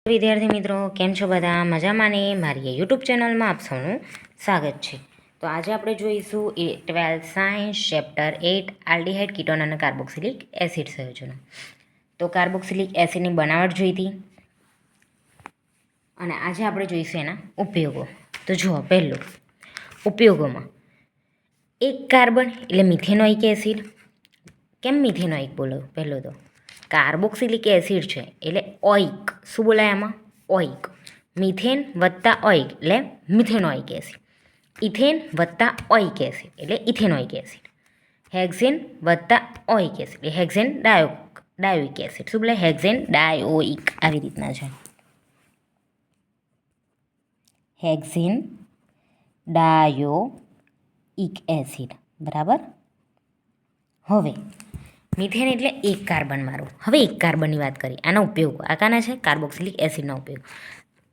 વિદ્યાર્થી મિત્રો કેમ છો બધા મજામાં ને મારી યુટ્યુબ ચેનલમાં આપ સૌનું સ્વાગત છે। તો આજે આપણે જોઈશું 12th science chapter 8 aldehyde ketone અને કાર્બોક્સિલિક એસિડ સંયોજનો। તો કાર્બોક્સિલિક એસિડની બનાવટ જોઈ હતી અને આજે આપણે જોઈશું એના ઉપયોગો। તો જુઓ, પહેલું ઉપયોગોમાં એક કાર્બન એટલે મિથેનોઇક એસિડ। કેમ મિથેનોઇક બોલો? પહેલું તો કાર્બોક્સિલિક એસિડ છે એટલે ઓઇક, શું બોલાય આમાં? ઓઇક। મિથેન વત્તા ઓઇક એટલે મિથેનોઇક એસિડ। ઇથેન વત્તા ઓઇક એસિડ એટલે ઇથેનોઇક એસિડ। હેક્ઝેન વત્તા ઓઇક એસિડ એટલે હેક્ઝેન ડાયોઇક એસિડ। શું બોલાય? હેક્ઝેન ડાયોઇક, આવી રીતના છે। હેક્ઝેન ડાયોઇક એસિડ, બરાબર। હવે મિથેન એટલે એક કાર્બનવાળું। હવે એક કાર્બનની વાત કરીએ, આનો ઉપયોગ આકાના છે કાર્બોક્સિલિક એસિડનો ઉપયોગ।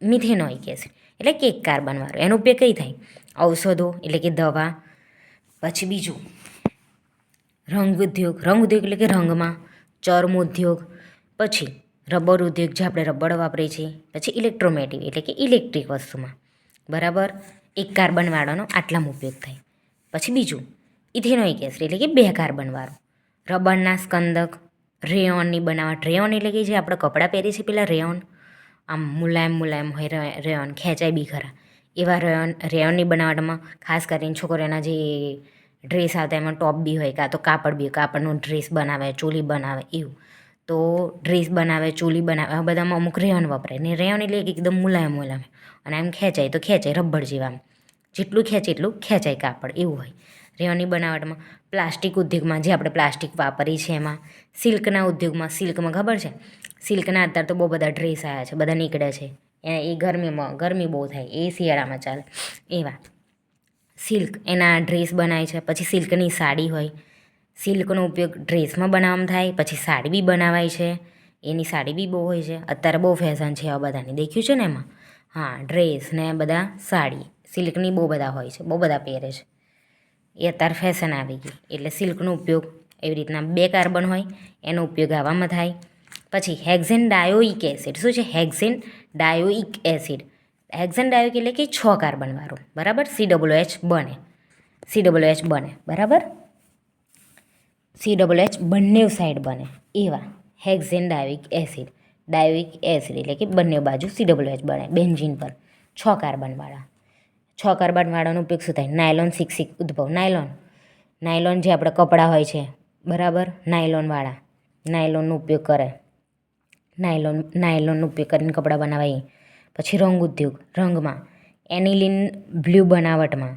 મિથેનોઇક એસિડ એટલે કે એક કાર્બનવાળું, એનો ઉપયોગ કઈ થાય? ઔષધો એટલે કે દવા, પછી બીજું રંગ ઉદ્યોગ, રંગ ઉદ્યોગ એટલે કે રંગમાં, ચર્મ ઉદ્યોગ, પછી રબર ઉદ્યોગ જે આપણે રબર વાપરીએ છીએ, પછી ઇલેક્ટ્રોમેટિક એટલે કે ઇલેક્ટ્રિક વસ્તુમાં, બરાબર। એક કાર્બનવાળાનો આટલામાં ઉપયોગ થાય। પછી બીજું ઇથેનોઇક એસિડ એટલે કે બે કાર્બનવાળું, રબરના સ્કંદક, રેયોનની બનાવટ। રેયોન એટલે કે જે આપણે કપડાં પહેરીએ છીએ પેલા રેયોન, આમ મુલાયમ મુલાયમ હોય રેયોન, ખેંચાય બી ખરા એવા રેયોનની બનાવટમાં ખાસ કરીને છોકરીઓના જે ડ્રેસ આવતા એમાં ટોપ બી હોય, કાં તો કાપડ બી હોય, કાપડનો ડ્રેસ બનાવે, ચોલી બનાવે એવું। તો ડ્રેસ બનાવે, ચોલી બનાવે, આ બધામાં અમુક રેયોન વપરાય ને રેયોન એટલે એકદમ મુલાયમ મુલાયમ અને આમ ખેંચાય તો ખેંચાય રબર જેવા, આમ જેટલું ખેંચે એટલું ખેંચાય કાપડ એવું હોય રેયોનની બનાવટમાં। પ્લાસ્ટિક ઉદ્યોગમાં જે આપણે પ્લાસ્ટિક વાપરીએ છીએ એમાં, સિલ્કના ઉદ્યોગમાં, સિલ્કમાં ખબર છે સિલ્કના અત્યારે તો બહુ બધા ડ્રેસ આવ્યા છે, બધા નીકળે છે એ ગરમીમાં, ગરમી બહુ થાય એ શિયાળામાં ચાલે એવા સિલ્ક, એના ડ્રેસ બનાવે છે। પછી સિલ્કની સાડી હોય, સિલ્કનો ઉપયોગ ડ્રેસમાં બનાવવામાં થાય, પછી સાડી બી બનાવાય છે, એની સાડી બી બહુ હોય છે, અત્યારે બહુ ફેશન છે આવા બધાની, દેખ્યું છે ને એમાં? હા, ડ્રેસ ને બધા સાડી સિલ્કની બહુ બધા હોય છે, બહુ બધા પહેરે છે, એ અત્યારે ફેશન આવી ગઈ એટલે સિલ્કનો ઉપયોગ એવી રીતના બે કાર્બન હોય એનો ઉપયોગ આવામાં થાય। પછી હેક્ઝેન ડાયોઇક એસિડ, શું છે? હેક્ઝેન ડાયોઇક એસિડ, હેક્ઝેન ડાયોઇક એટલે કે 6 કાર્બનવાળું, બરાબર। COOH બને, COOH બને, બરાબર। COOH બંને સાઈડ બને એવા હેક્ઝેન ડાયોઇક એસિડ, ડાયોઇક એસિડ એટલે કે બંને બાજુ COOH બને બેન્ઝીન પર 6 કાર્બનવાળા। 6 કાર્બનવાળાનો ઉપયોગ શું થાય? નાયલોન 6 ઉદ્ભવ, નાયલોન જે આપણે કપડાં હોય છે, બરાબર, નાયલોનવાળા, નાયલોનનો ઉપયોગ કરે, નાયલોનનો ઉપયોગ કરીને કપડાં બનાવાય। પછી રંગ ઉદ્યોગ, રંગમાં એનિલિન બ્લુ બનાવટમાં,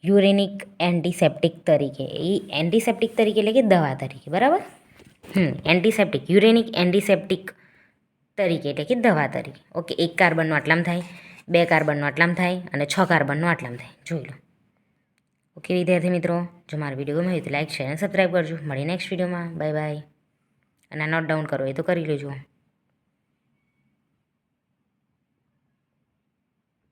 યુરેનિક એન્ટિસેપ્ટિક તરીકે, એ એન્ટિસેપ્ટિક તરીકે એટલે કે દવા તરીકે, બરાબર। એન્ટિસેપ્ટિક, યુરેનિક એન્ટિસેપ્ટિક તરીકે એટલે કે દવા તરીકે, ઓકે। એક કાર્બનનો આટલામાં થાય, બે કાર્બનનો આટલામાં થાય અને 6 કાર્બનનો આટલામાં થાય, જોઈ લો, ઓકે વિદ્યાર્થી મિત્રો। જો મારો વિડીયો ગમ્યો હોય તો લાઈક, શેર અને સબસ્ક્રાઈબ કરજો। મળી નેક્સ્ટ વિડીયોમાં, બાય બાય। અને નોટ ડાઉન કરો એ તો કરી લેજો।